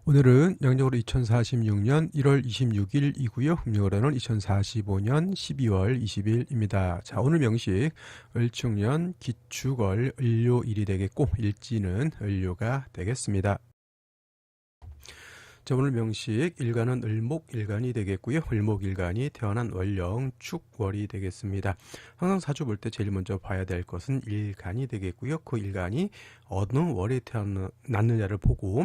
오늘은 양력으로 2046년 1월 26일이고요. 음력으로는 2045년 12월 20일입니다. 자, 오늘 명식 을축년 기축월 을료일이 되겠고 일지는 을료가 되겠습니다. 자, 오늘 명식 일간은 을목일간이 되겠고요. 을목일간이 태어난 월령 축월이 되겠습니다. 항상 사주 볼 때 제일 먼저 봐야 될 것은 일간이 되겠고요. 그 일간이 어느 월에 태어났느냐를 보고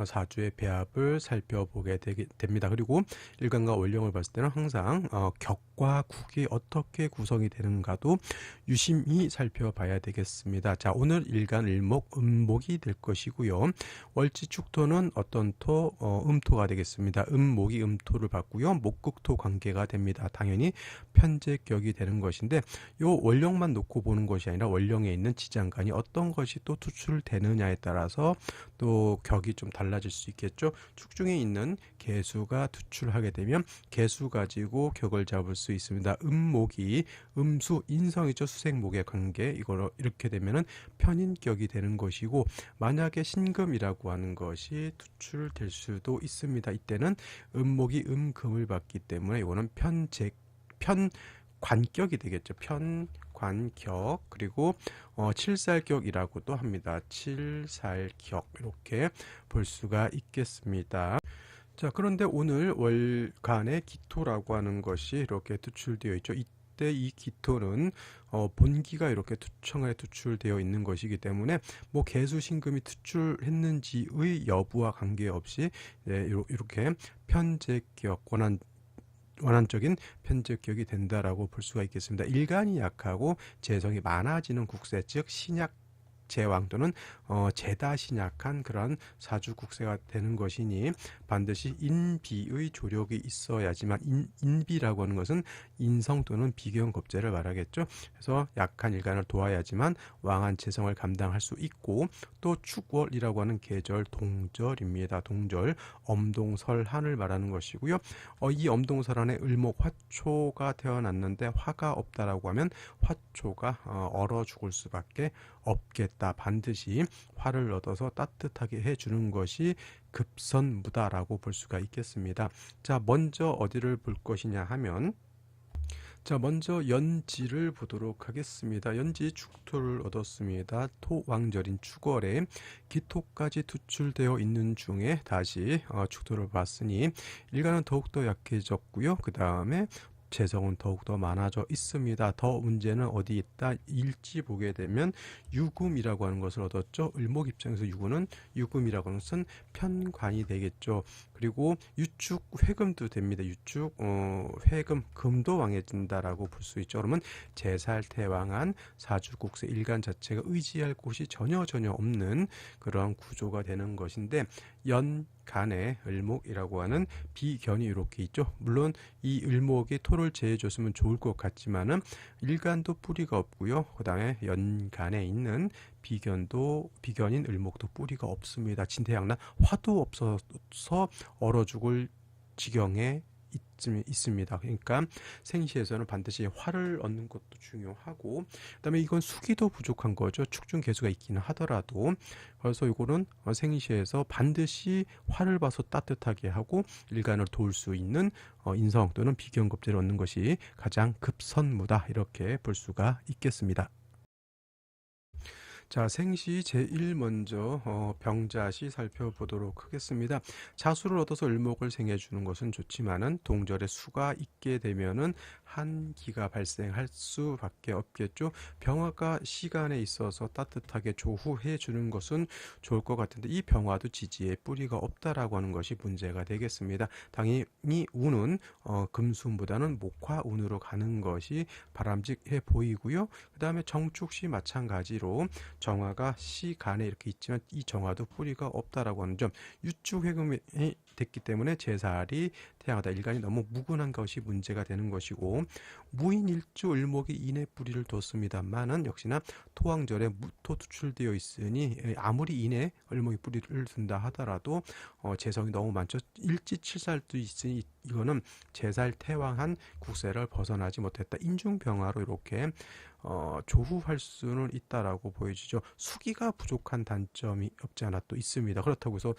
사주의 배합을 살펴보게 됩니다. 그리고 일간과 월령을 봤을 때는 항상 격과 국이 어떻게 구성이 되는가도 유심히 살펴봐야 되겠습니다. 자, 오늘 일간 을목 음목이 될 것이고요. 월지 축토는 어떤 토? 음토가 되겠습니다. 음목이 음토를 받고요. 목극토 관계가 됩니다. 당연히 편제격이 되는 것인데 요 월령만 놓고 보는 것이 아니라 월령에 있는 지장간이 어떤 것이 또 투출되느냐에 따라서 또 격이 좀 달라질 수 있겠죠. 축중에 있는 개수가 투출하게 되면 개수 가지고 격을 잡을 수 있습니다. 음목이 음수 인성이죠. 수생목의 관계 이거로 이렇게 되면은 편인격이 되는 것이고 만약에 신금이라고 하는 것이 투출될 수도 있습니다. 이때는 음목이 음금을 받기 때문에 이거는 편관격이 되겠죠. 편관격 그리고 칠살격이라고도 합니다. 칠살격 이렇게 볼 수가 있겠습니다. 자, 그런데 오늘 월간의 기토라고 하는 것이 이렇게 투출되어 있죠. 이때 이 기토는 본기가 이렇게 투청에 투출되어 있는 것이기 때문에 뭐 개수신금이 투출했는지의 여부와 관계없이 이렇게 편제격 원한적인 편제격이 된다라고 볼 수가 있겠습니다. 일간이 약하고 재성이 많아지는 국세 즉 신약 제왕 또는 제다신약한 그런 사주 국세가 되는 것이니 반드시 인비의 조력이 있어야지만 인비라고 하는 것은 인성 또는 비경겁제를 말하겠죠. 그래서 약한 일간을 도와야지만 왕한 재성을 감당할 수 있고 또 축월이라고 하는 계절 동절입니다. 동절 엄동설한을 말하는 것이고요. 이 엄동설한에 을목 화초가 태어났는데 화가 없다라고 하면 화초가 얼어 죽을 수밖에 없겠다. 반드시 화를 얻어서 따뜻하게 해주는 것이 급선무다라고 볼 수가 있겠습니다. 자, 먼저 어디를 볼 것이냐 하면 자, 먼저 연지를 보도록 하겠습니다. 연지 축토를 얻었습니다. 토왕절인 축월에 기토까지 투출되어 있는 중에 다시 축토를 봤으니 일간은 더욱더 약해졌고요. 그 다음에 재성은 더욱더 많아져 있습니다. 더 문제는 어디 있다? 일지 보게 되면 유금이라고 하는 것을 얻었죠. 을목 입장에서 유금이라고 하는 것은 편관이 되겠죠. 그리고 유축 회금도 됩니다. 유축 회금 금도 왕해진다라고 볼 수 있죠. 그러면 제살태왕한 사주국세 일간 자체가 의지할 곳이 전혀 없는 그러한 구조가 되는 것인데 연간에 을목이라고 하는 비견이 이렇게 있죠. 물론 이 을목이 토를 제해줬으면 좋을 것 같지만은 일간도 뿌리가 없고요. 그 다음에 연간에 있는 비견인 을목도 뿌리가 없습니다. 진태양난 화도 없어서 얼어 죽을 지경에 있습니다. 그러니까 생시에서는 반드시 화를 얻는 것도 중요하고 그다음에 이건 수기도 부족한 거죠. 축중 개수가 있기는 하더라도 그래서 이거는 생시에서 반드시 화를 봐서 따뜻하게 하고 일간을 도울 수 있는 인성 또는 비견겁제를 얻는 것이 가장 급선무다 이렇게 볼 수가 있겠습니다. 자, 생시 제1 먼저 병자시 살펴보도록 하겠습니다. 자수를 얻어서 을목을 생해주는 것은 좋지만은 동절에 수가 있게 되면은 한기가 발생할 수밖에 없겠죠. 병화가 시간에 있어서 따뜻하게 조후해 주는 것은 좋을 것 같은데 이 병화도 지지에 뿌리가 없다라고 하는 것이 문제가 되겠습니다. 당연히 운은 금수보다는 목화운으로 가는 것이 바람직해 보이고요. 그 다음에 정축시 마찬가지로 정화가 시간에 이렇게 있지만 이 정화도 뿌리가 없다라고 하는 점 유축회금이 됐기 때문에 제살이 태양하다. 일간이 너무 무근한 것이 문제가 되는 것이고, 무인일주 을목이 인의 뿌리를 뒀습니다만은 역시나 토왕절에 무토 투출되어 있으니 아무리 인의 을목이 뿌리를 둔다 하더라도 재성이 너무 많죠. 일지칠살도 있으니 이거는 제살 태왕한 국세를 벗어나지 못했다. 인중병화로 이렇게 조후할 수는 있다라고 보여지죠. 수기가 부족한 단점이 없지 않아 또 있습니다. 그렇다고 해서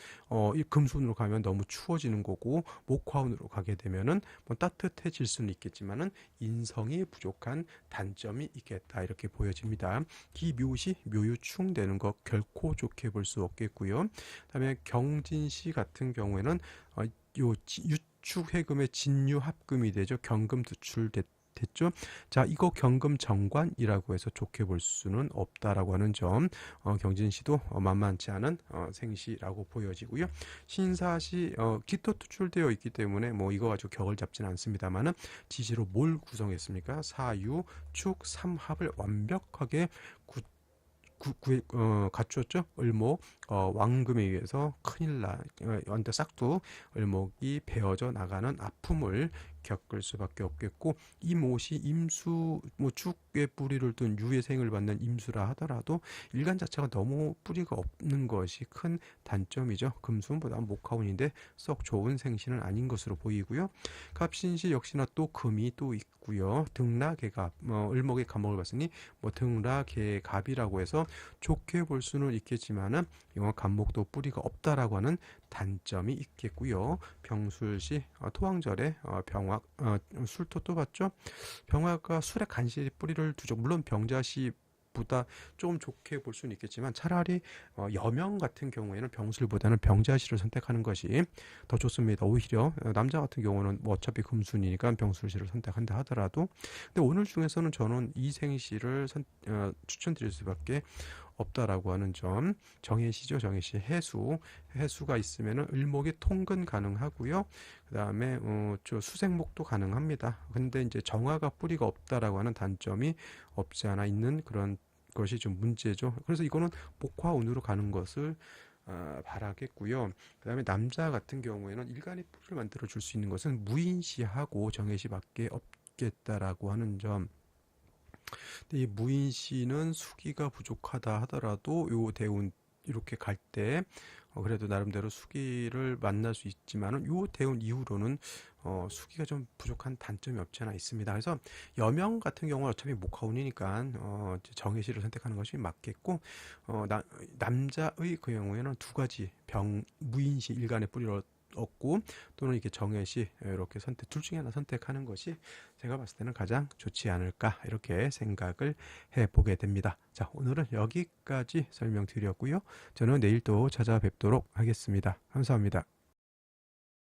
이 금순으로 가면 너무 추워지는 거고, 목화운으로 가게 되면은 뭐 따뜻해질 수는 있겠지만은 인성이 부족한 단점이 있겠다, 이렇게 보여집니다. 기묘시 묘유충 되는 것 결코 좋게 볼 수 없겠고요. 그다음에 경진시 같은 경우에는 유축해금의 진유합금이 되죠. 경금 됐죠. 자, 이거 경금 정관이라고 해서 좋게 볼 수는 없다라고 하는 점, 경진시도 만만치 않은 생시라고 보여지고요. 신사시 기토 투출되어 있기 때문에 뭐 이거 가지고 격을 잡지는 않습니다만은 지지로 뭘 구성했습니까? 사유, 축, 삼합을 완벽하게 갖추었죠. 을목 왕금에 의해서 큰일 언제 싹두 을목이 베어져 나가는 아픔을 겪을 수밖에 없겠고, 이 못이 임수 뭐 축의 뿌리를 둔 유의 생을 받는 임수라 하더라도 일간 자체가 너무 뿌리가 없는 것이 큰 단점이죠. 금수보다 목화운인데 썩 좋은 생신은 아닌 것으로 보이고요. 갑신시 역시나 또 금이 또 있고요. 등라개갑 을목의 감목을 봤으니 뭐 등라개갑이라고 해서 좋게 볼 수는 있겠지만은 이건 간목도 뿌리가 없다라고 하는 단점이 있겠고요. 병술시 토왕절에 병화 술토 또 봤죠? 병화가 술에 간신히 뿌리를 두죠. 물론 병자시 보다 좀 좋게 볼 수는 있겠지만 차라리 여명 같은 경우에는 병술보다는 병자시를 선택하는 것이 더 좋습니다. 오히려 남자 같은 경우는 뭐 어차피 금순이니까 병술시를 선택한다 하더라도, 근데 오늘 중에서는 저는 이생시를 추천드릴 수밖에 없다라고 하는 점. 정해시죠. 정해시 해수가 있으면은 을목이 통근 가능하고요. 그다음에 저 수생목도 가능합니다. 근데 이제 정화가 뿌리가 없다라고 하는 단점이 없지 않아 있는 그런 것이 좀 문제죠. 그래서 이거는 목화운으로 가는 것을 바라겠고요. 그 다음에 남자 같은 경우에는 일간의 뿌리를 만들어 줄 수 있는 것은 무인시하고 정해시밖에 없겠다라고 하는 점. 근데 이 무인시는 수기가 부족하다 하더라도 요 대운 이렇게 갈 때 그래도 나름대로 수기를 만날 수 있지만은 요 대운 이후로는 수기가 좀 부족한 단점이 없지 않아 있습니다. 그래서 여명 같은 경우는 어차피 목화운이니까 정해시를 선택하는 것이 맞겠고, 남자의 그 경우에는 두 가지 무인시 일간의 뿌리를 얻고 또는 이렇게 정해시 이렇게 둘 중에 하나 선택하는 것이 제가 봤을 때는 가장 좋지 않을까, 이렇게 생각을 해보게 됩니다. 자, 오늘은 여기까지 설명드렸고요. 저는 내일 또 찾아뵙도록 하겠습니다. 감사합니다.